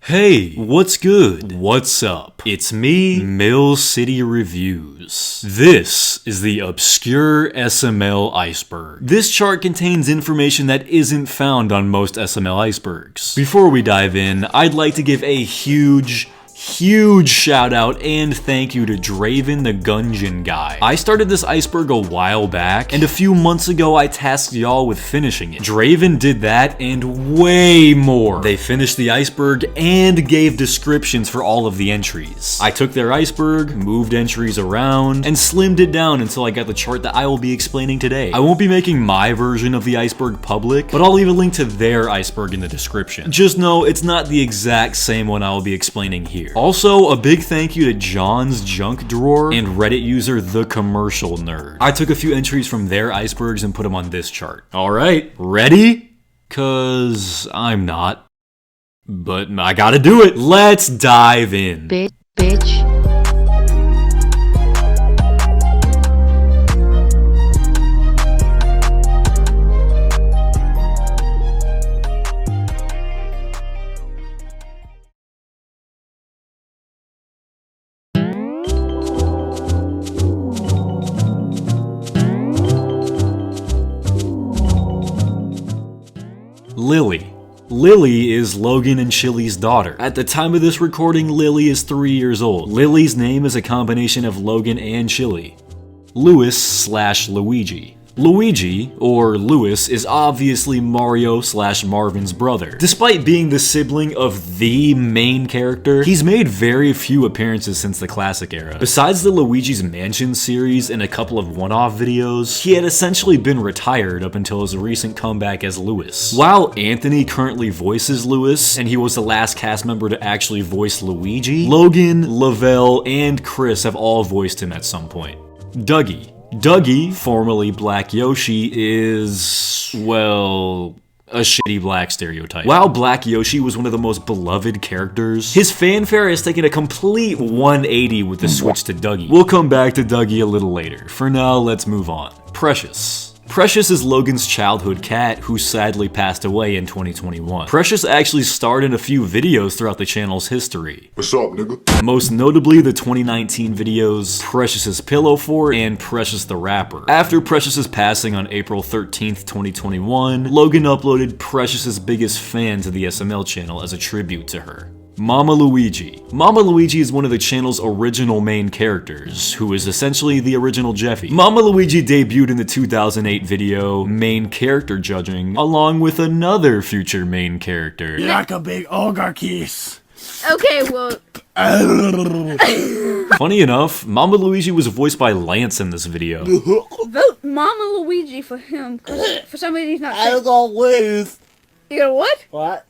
Hey, what's good? What's up? It's me, Mill City Reviews. This is the obscure SML Iceberg. This chart contains information that isn't found on most SML icebergs. Before we dive in, I'd like to give a huge shout out and thank you to Draven the Gungeon guy. I started this iceberg a while back, and a few months ago I tasked y'all with finishing it. Draven did that and way more. They finished the iceberg and gave descriptions for all of the entries. I took their iceberg, moved entries around, and slimmed it down until I got the chart that I will be explaining today. I won't be making my version of the iceberg public, but I'll leave a link to their iceberg in the description. Just know it's not the exact same one I will be explaining here. Also, a big thank you to John's Junk Drawer and Reddit user The Commercial Nerd. I took a few entries from their icebergs and put them on this chart. Alright, ready? Cause I'm not. But I gotta do it. Let's dive in. Bitch. Lily. Lily is Logan and Chili's daughter. At the time of this recording, Lily is 3 years old. Lily's name is a combination of Logan and Chili. Louis/Luigi. Luigi, or Louis, is obviously Mario/Marvin's brother. Despite being the sibling of the main character, he's made very few appearances since the classic era. Besides the Luigi's Mansion series and a couple of one-off videos, he had essentially been retired up until his recent comeback as Louis. While Anthony currently voices Louis, and he was the last cast member to actually voice Luigi, Logan, Lavelle, and Chris have all voiced him at some point. Dougie, formerly Black Yoshi, is, well, a shitty black stereotype. While Black Yoshi was one of the most beloved characters, his fanfare has taken a complete 180 with the switch to Dougie. We'll come back to Dougie a little later. For now, let's move on. Precious. Precious is Logan's childhood cat, who sadly passed away in 2021. Precious actually starred in a few videos throughout the channel's history. What's up, nigga? Most notably the 2019 videos Precious's Pillow Fort and Precious the Rapper. After Precious's passing on April 13th, 2021, Logan uploaded Precious's biggest fan to the SML channel as a tribute to her. Mama Luigi. Mama Luigi is one of the channel's original main characters, who is essentially the original Jeffy. Mama Luigi debuted in the 2008 video Main Character Judging, along with another future main character. You're like a big oligarchies. Okay, well... Funny enough, Mama Luigi was voiced by Lance in this video. Vote Mama Luigi for him, because for some reason he's not I'm gonna lose. You know what? What?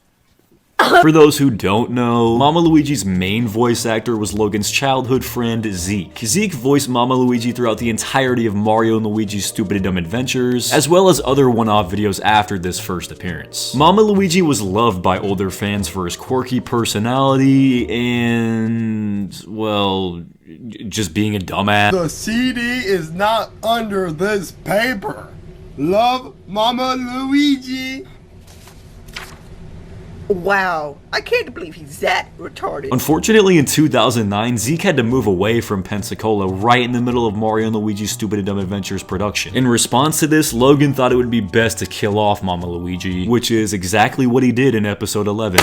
For those who don't know, Mama Luigi's main voice actor was Logan's childhood friend, Zeke. Zeke voiced Mama Luigi throughout the entirety of Mario and Luigi's Stupid and Dumb Adventures, as well as other one-off videos after this first appearance. Mama Luigi was loved by older fans for his quirky personality and, well, just being a dumbass. The CD is not under this paper. Love, Mama Luigi. Wow, I can't believe he's that retarded. Unfortunately, in 2009, Zeke had to move away from Pensacola right in the middle of Mario and Luigi's Stupid and Dumb Adventures production. In response to this, Logan thought it would be best to kill off Mama Luigi, which is exactly what he did in episode 11.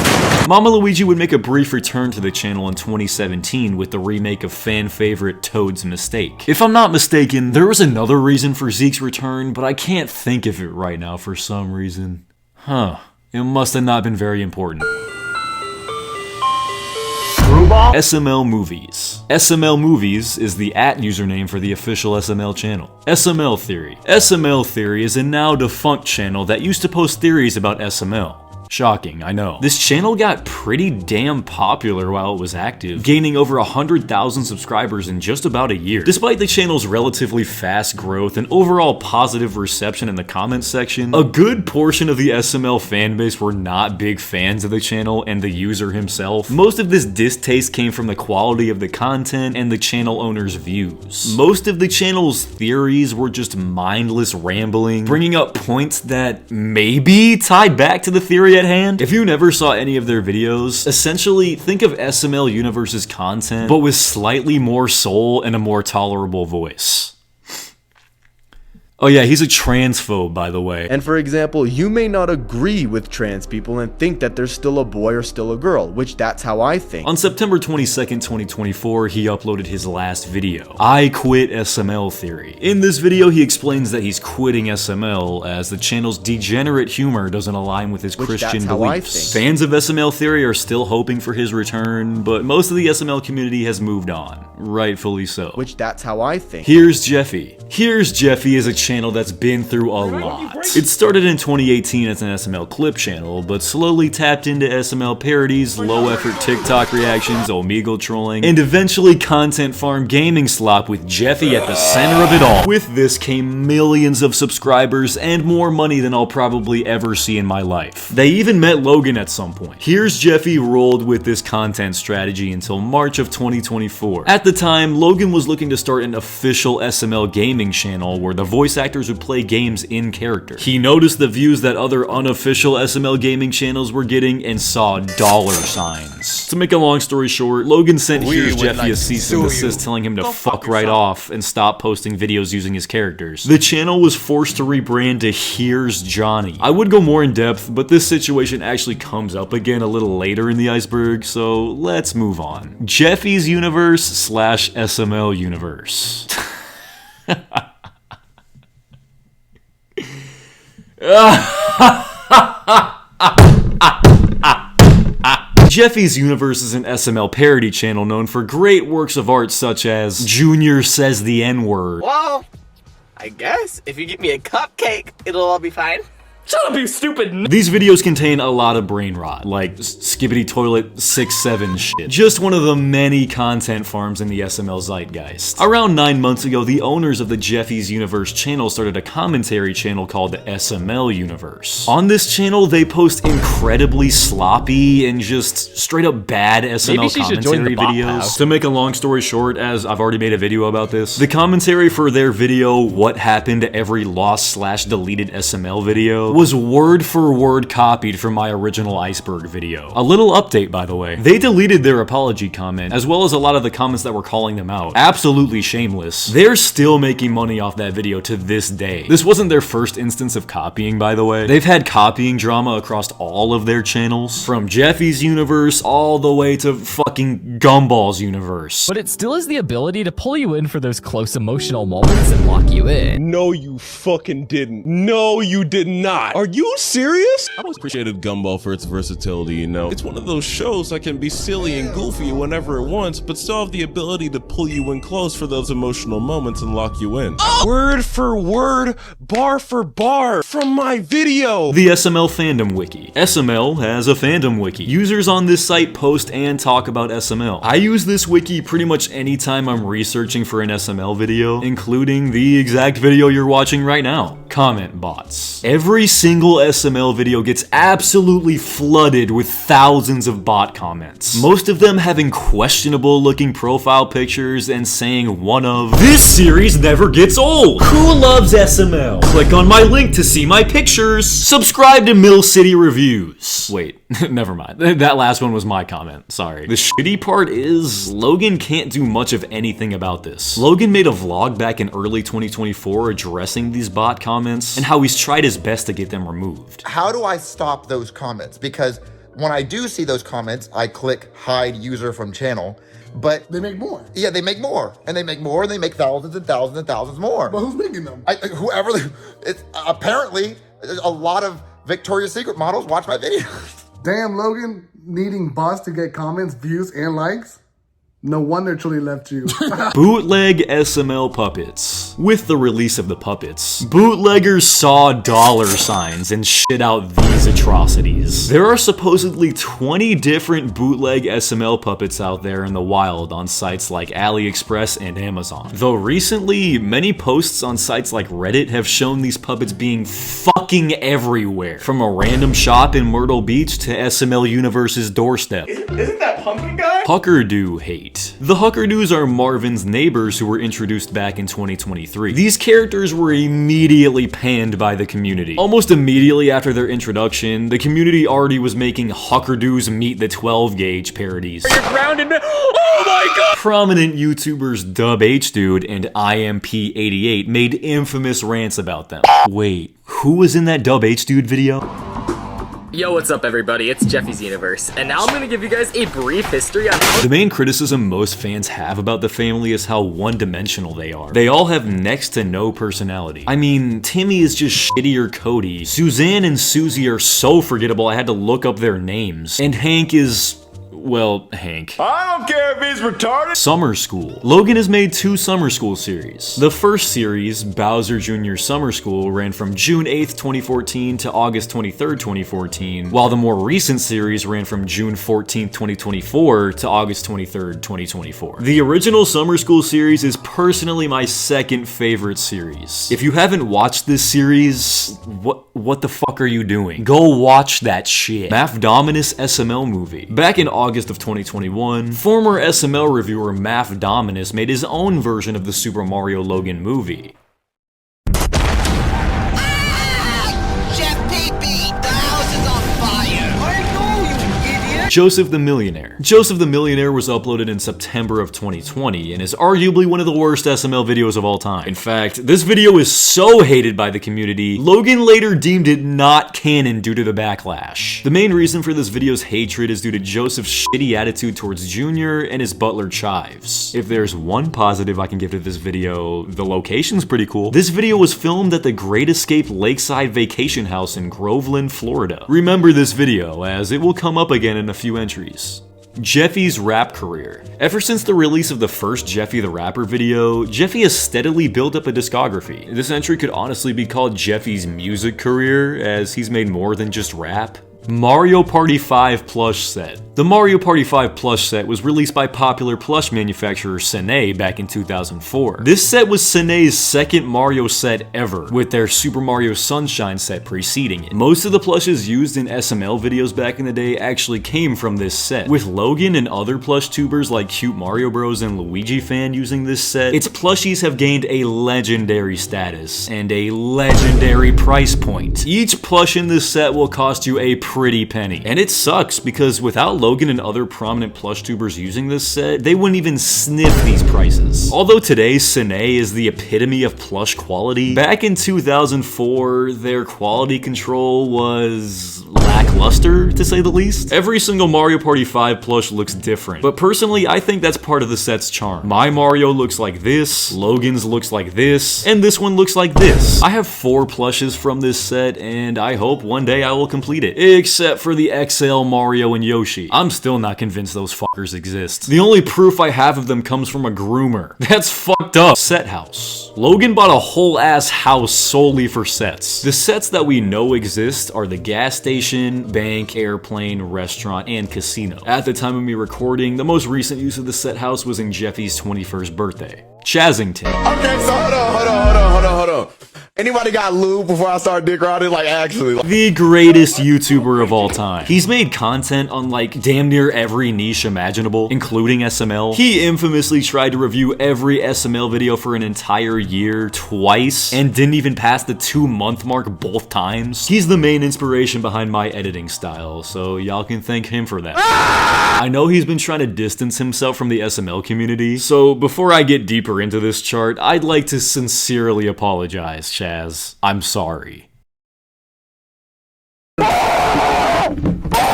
Mama Luigi would make a brief return to the channel in 2017 with the remake of fan favorite Toad's Mistake. If I'm not mistaken, there was another reason for Zeke's return, but I can't think of it right now for some reason. It must have not been very important. SML Movies. SML Movies is the @username for the official SML channel. SML Theory. SML Theory is a now defunct channel that used to post theories about SML. Shocking, I know. This channel got pretty damn popular while it was active, gaining over 100,000 subscribers in just about a year. Despite the channel's relatively fast growth and overall positive reception in the comments section, a good portion of the SML fanbase were not big fans of the channel and the user himself. Most of this distaste came from the quality of the content and the channel owner's views. Most of the channel's theories were just mindless rambling, bringing up points that maybe tied back to the theory at at hand? If you never saw any of their videos, essentially think of SML Universe's content, but with slightly more soul and a more tolerable voice. Oh yeah, he's a transphobe, by the way. And for example, you may not agree with trans people and think that they're still a boy or still a girl, which that's how I think. On September 22nd, 2024, he uploaded his last video, I Quit SML Theory. In this video, he explains that he's quitting SML as the channel's degenerate humor doesn't align with his Christian beliefs. Fans of SML Theory are still hoping for his return, but most of the SML community has moved on, rightfully so. Which that's how I think. Here's Jeffy. Here's Jeffy is a channel that's been through a lot. It started in 2018 as an SML clip channel, but slowly tapped into SML parodies, low-effort TikTok reactions, Omegle trolling, and eventually content farm gaming slop with Jeffy at the center of it all. With this came millions of subscribers and more money than I'll probably ever see in my life. They even met Logan at some point. Here's Jeffy rolled with this content strategy until March of 2024. At the time, Logan was looking to start an official SML gaming channel where the voice actors would play games in character. He noticed the views that other unofficial SML gaming channels were getting and saw dollar signs. To make a long story short, Logan sent Here's Jeffy a cease and desist telling him to fuck right off and stop posting videos using his characters. The channel was forced to rebrand to Here's Johnny. I would go more in depth, but this situation actually comes up again a little later in the iceberg, so let's move on. Jeffy's Universe / SML Universe. Jeffy's Universe is an SML parody channel known for great works of art such as Junior Says the N-Word. Well, I guess if you give me a cupcake, it'll all be fine. Shut up, you stupid. These videos contain a lot of brain rot, like Skibbity Toilet 6-7 shit. Just one of the many content farms in the SML zeitgeist. Around 9 months ago, the owners of the Jeffy's Universe channel started a commentary channel called the SML Universe. On this channel, they post incredibly sloppy and just straight up bad SML commentary videos. To make a long story short, as I've already made a video about this, the commentary for their video, What Happened to Every Lost / Deleted SML Video, was word for word copied from my original Iceberg video. A little update, by the way. They deleted their apology comment, as well as a lot of the comments that were calling them out. Absolutely shameless. They're still making money off that video to this day. This wasn't their first instance of copying, by the way. They've had copying drama across all of their channels, from Jeffy's Universe all the way to fucking Gumball's Universe. But it still has the ability to pull you in for those close emotional moments and lock you in. No, you fucking didn't. No, you did not. Are you serious? I always appreciated Gumball for its versatility, you know? It's one of those shows that can be silly and goofy whenever it wants, but still have the ability to pull you in close for those emotional moments and lock you in. Oh! Word for word, bar for bar, from my video! The SML Fandom Wiki. SML has a fandom wiki. Users on this site post and talk about SML. I use this wiki pretty much anytime I'm researching for an SML video, including the exact video you're watching right now. Comment bots. Every single SML video gets absolutely flooded with thousands of bot comments. Most of them having questionable looking profile pictures and saying one of, "This series never gets old! Who loves SML? Click on my link to see my pictures! Subscribe to Mill City Reviews!" Wait, never mind. That last one was my comment, sorry. The shitty part is, Logan can't do much of anything about this. Logan made a vlog back in early 2024 addressing these bot comments and how he's tried his best to get them removed. How do I stop those comments? Because when I do see those comments, I click hide user from channel, but They make more. yeah, they make more, and they make more, and they make thousands and thousands and thousands more. But who's making them? Whoever, it's apparently a lot of Victoria's Secret models watch my videos. Damn, Logan, needing bots to get comments, views, and likes? No wonder Truly left you. Bootleg SML puppets. With the release of the puppets, bootleggers saw dollar signs and shit out these atrocities. There are supposedly 20 different bootleg SML puppets out there in the wild on sites like AliExpress and Amazon. Though recently, many posts on sites like Reddit have shown these puppets being fucking everywhere. From a random shop in Myrtle Beach to SML Universe's doorstep. Isn't that pumpkin guy? Pucker do hate. Wait, the Huckardoos are Marvin's neighbors who were introduced back in 2023. These characters were immediately panned by the community. Almost immediately after their introduction, the community already was making Huckardoos Meet the 12 Gauge parodies. You're grounded, man. Oh my god! Prominent YouTubers Dub H Dude and IMP88 made infamous rants about them. Wait, who was in that Dub H Dude video? Yo, what's up everybody? It's Jeffy's Universe, and now I'm gonna give you guys a brief history on how— The main criticism most fans have about the family is how one-dimensional they are. They all have next to no personality. I mean, Timmy is just shittier Cody. Suzanne and Susie are so forgettable I had to look up their names. And Hank is... well, Hank. I don't care if he's retarded. Summer School. Logan has made 2 Summer School series. The first series, Bowser Jr. Summer School, ran from June 8th, 2014 to August 23rd, 2014, while the more recent series ran from June 14th, 2024 to August 23rd, 2024. The original Summer School series is personally my second favorite series. If you haven't watched this series, what the fuck are you doing? Go watch that shit. Maf Dominus SML movie. Back in August of 2021, former SML reviewer Maf Dominus made his own version of the Super Mario Logan movie. Joseph the Millionaire. Joseph the Millionaire was uploaded in September of 2020 and is arguably one of the worst SML videos of all time. In fact, this video is so hated by the community, Logan later deemed it not canon due to the backlash. The main reason for this video's hatred is due to Joseph's shitty attitude towards Junior and his butler Chives. If there's one positive I can give to this video, the location's pretty cool. This video was filmed at the Great Escape Lakeside Vacation House in Groveland, Florida. Remember this video, as it will come up again in a few entries. Jeffy's rap career. Ever since the release of the first Jeffy the Rapper video, Jeffy has steadily built up a discography. This entry could honestly be called Jeffy's music career, as he's made more than just rap. Mario Party 5 plush set. The Mario Party 5 plush set was released by popular plush manufacturer Sine back in 2004. This set was Sine's second Mario set ever, with their Super Mario Sunshine set preceding it. Most of the plushes used in SML videos back in the day actually came from this set. With Logan and other plush tubers like Cute Mario Bros and Luigi Fan using this set, its plushies have gained a legendary status and a legendary price point. Each plush in this set will cost you a pretty penny. And it sucks because without Logan and other prominent plush tubers using this set, they wouldn't even sniff these prices. Although today Sine is the epitome of plush quality, back in 2004, their quality control was lackluster, to say the least. Every single Mario Party 5 plush looks different, but personally, I think that's part of the set's charm. My Mario looks like this, Logan's looks like this, and this one looks like this. I have 4 plushes from this set, and I hope one day I will complete it. Except for the XL Mario and Yoshi. I'm still not convinced those fuckers exist. The only proof I have of them comes from a groomer. That's fucked up. Set house. Logan bought a whole ass house solely for sets. The sets that we know exist are the gas station, bank, airplane, restaurant, and casino. At the time of me recording, the most recent use of the set house was in Jeffy's 21st birthday. Chazington. Okay, so hold on. Anybody got lube before I start dick riding? Like, actually. The greatest YouTuber of all time. He's made content on like damn near every niche imaginable, including SML. He infamously tried to review every SML video for an entire year twice, and didn't even pass the 2-month mark both times. He's the main inspiration behind my editing style, so y'all can thank him for that. I know he's been trying to distance himself from the SML community, so before I get deeper into this chart, I'd like to sincerely apologize, Chaz. I'm sorry.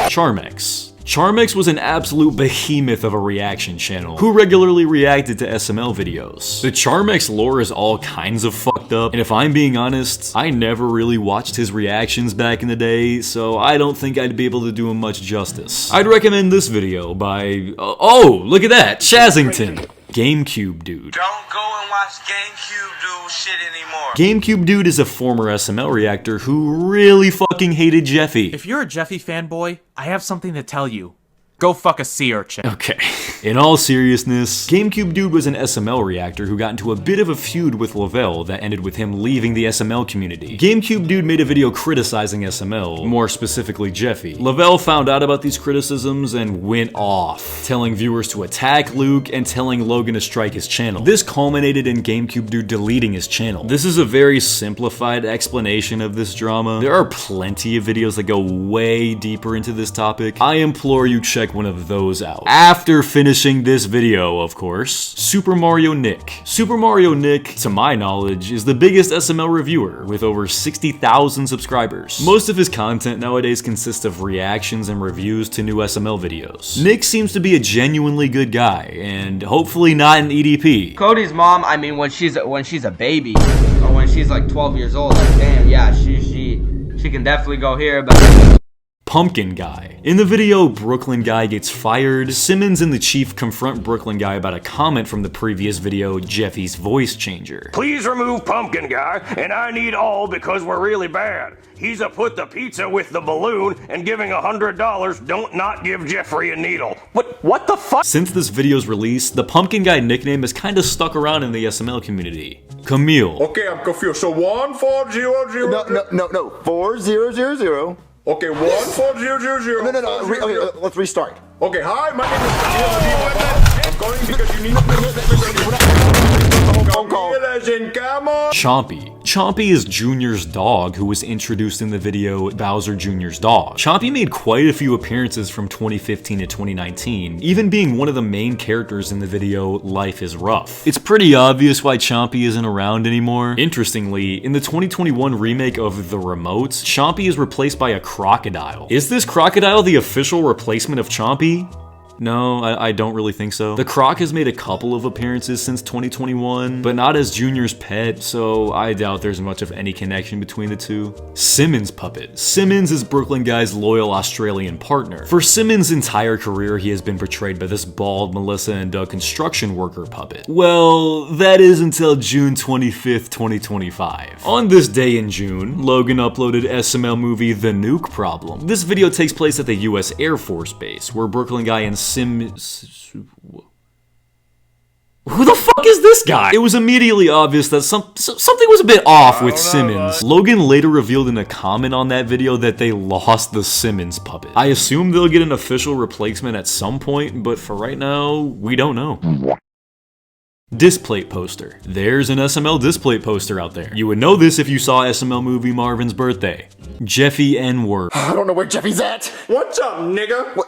Charmex. Charmex was an absolute behemoth of a reaction channel who regularly reacted to SML videos. The Charmex lore is all kinds of fucked up, and if I'm being honest, I never really watched his reactions back in the day, so I don't think I'd be able to do him much justice. I'd recommend this video by... oh, look at that! Chazington! GameCube Dude. Don't go and watch GameCube Dude shit anymore. GameCube Dude is a former SML reactor who really fucking hated Jeffy. If you're a Jeffy fanboy, I have something to tell you. Go fuck a sea urchin. Okay. In all seriousness, GameCube Dude was an SML reactor who got into a bit of a feud with Lavelle that ended with him leaving the SML community. GameCube Dude made a video criticizing SML, more specifically Jeffy. Lavelle found out about these criticisms and went off, telling viewers to attack Luke and telling Logan to strike his channel. This culminated in GameCube Dude deleting his channel. This is a very simplified explanation of this drama. There are plenty of videos that go way deeper into this topic. I implore you check one of those out. After finishing this video, of course, Super Mario Nick. Super Mario Nick, to my knowledge, is the biggest SML reviewer with over 60,000 subscribers. Most of his content nowadays consists of reactions and reviews to new SML videos. Nick seems to be a genuinely good guy, and hopefully not an EDP. Cody's mom, I mean, when she's a baby, or when she's like 12 years old, like damn, yeah, she can definitely go here, but. Pumpkin Guy. In the video, Brooklyn Guy gets fired. Simmons and the Chief confront Brooklyn Guy about a comment from the previous video, Jeffy's voice changer. Please remove Pumpkin Guy, and I need all because we're really bad. He's a put the pizza with the balloon and giving $100 don't not give Jeffrey a needle. What the fuck? Since this video's release, the Pumpkin Guy nickname has kinda stuck around in the SML community. Camille. Okay, I'm confused. So 14000. No. 4000. Okay, 14000. No. Okay, let's restart. Okay, hi, my name is. I'm calling because you need phone call. Chompy. Chompy is Junior's dog who was introduced in the video Bowser Jr.'s dog. Chompy made quite a few appearances from 2015 to 2019, even being one of the main characters in the video Life is Rough. It's pretty obvious why Chompy isn't around anymore. Interestingly, in the 2021 remake of The Remote, Chompy is replaced by a crocodile. Is this crocodile the official replacement of Chompy? No, I don't really think so. The Croc has made a couple of appearances since 2021, but not as Junior's pet, so I doubt there's much of any connection between the two. Simmons Puppet. Simmons is Brooklyn Guy's loyal Australian partner. For Simmons' entire career, he has been portrayed by this bald Melissa and Doug construction worker puppet. Well, that is until June 25th, 2025. On this day in June, Logan uploaded SML movie The Nuke Problem. This video takes place at the US Air Force Base, where Brooklyn Guy and Simmons... Who the fuck is this guy? It was immediately obvious that something was a bit off with Simmons. Logan later revealed in a comment on that video that they lost the Simmons puppet. I assume they'll get an official replacement at some point, but for right now, we don't know. Displate poster. There's an SML displate poster out there. You would know this if you saw SML movie Marvin's Birthday. Jeffy N-word. I don't know where Jeffy's at. What's up, nigga? What?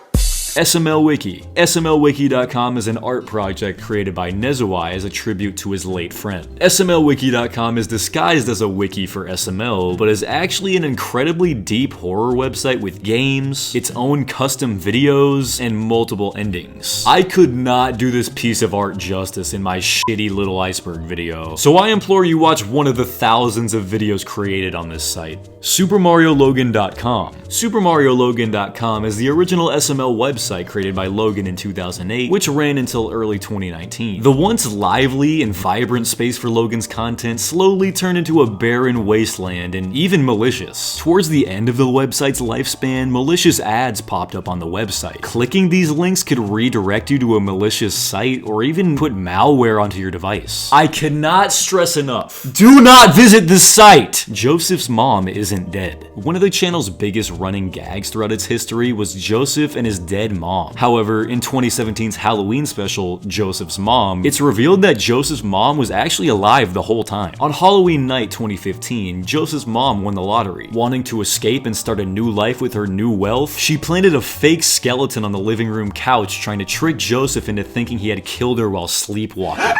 SML Wiki. SMLWiki.com is an art project created by Nezuai as a tribute to his late friend. SMLWiki.com is disguised as a wiki for SML, but is actually an incredibly deep horror website with games, its own custom videos, and multiple endings. I could not do this piece of art justice in my shitty little iceberg video, so I implore you watch one of the thousands of videos created on this site. SuperMarioLogan.com. SuperMarioLogan.com is the original SML website created by Logan in 2008, which ran until early 2019. The once lively and vibrant space for Logan's content slowly turned into a barren wasteland and even malicious. Towards the end of the website's lifespan, malicious ads popped up on the website. Clicking these links could redirect you to a malicious site or even put malware onto your device. I cannot stress enough, do not visit this site! Joseph's mom isn't dead. One of the channel's biggest running gags throughout its history was Joseph and his dead mom. However, in 2017's Halloween special, Joseph's Mom, it's revealed that Joseph's mom was actually alive the whole time. On Halloween night 2015, Joseph's mom won the lottery. Wanting to escape and start a new life with her new wealth, she planted a fake skeleton on the living room couch, trying to trick Joseph into thinking he had killed her while sleepwalking.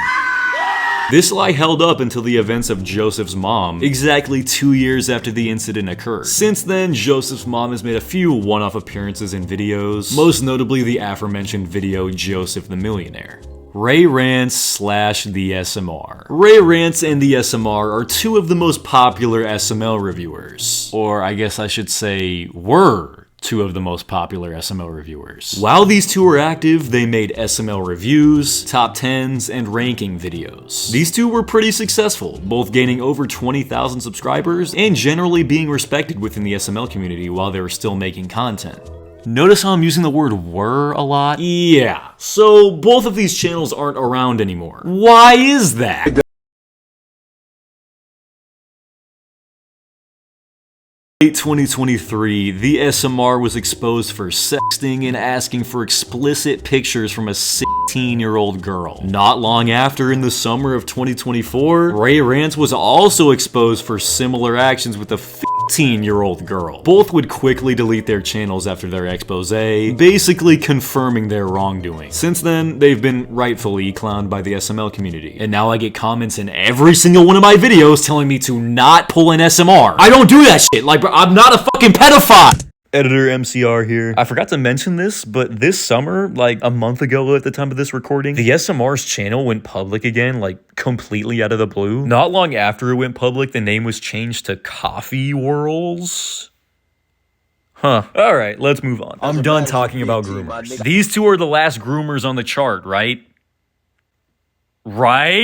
This lie held up until the events of Joseph's mom, exactly 2 years after the incident occurred. Since then, Joseph's mom has made a few one-off appearances in videos, most notably the aforementioned video Joseph the Millionaire. Ray Rants / the SMR. Ray Rants and the SMR are two of the most popular SML reviewers. Or I guess I should say, were two of the most popular SML reviewers. While these two were active, they made SML reviews, top 10s, and ranking videos. These two were pretty successful, both gaining over 20,000 subscribers and generally being respected within the SML community while they were still making content. Notice how I'm using the word were a lot? Yeah, so both of these channels aren't around anymore. Why is that? Late 2023, the SMR was exposed for sexting and asking for explicit pictures from a 16-year-old girl. Not long after, in the summer of 2024, Ray Rance was also exposed for similar actions with a 15-year-old girl. Both would quickly delete their channels after their expose, basically confirming their wrongdoing. Since then, they've been rightfully clowned by the SML community. And now I get comments in every single one of my videos telling me to not pull an SMR. I don't do that shit, like, bro, I'm not a fucking pedophile! Editor MCR here. I forgot to mention this, but this summer, like a month ago at the time of this recording, the SMR's channel went public again, like completely out of the blue. Not long after it went public, the name was changed to Coffee Whirls. Huh. Alright, let's move on. I'm done talking about groomers. These two are the last groomers on the chart, right? Right?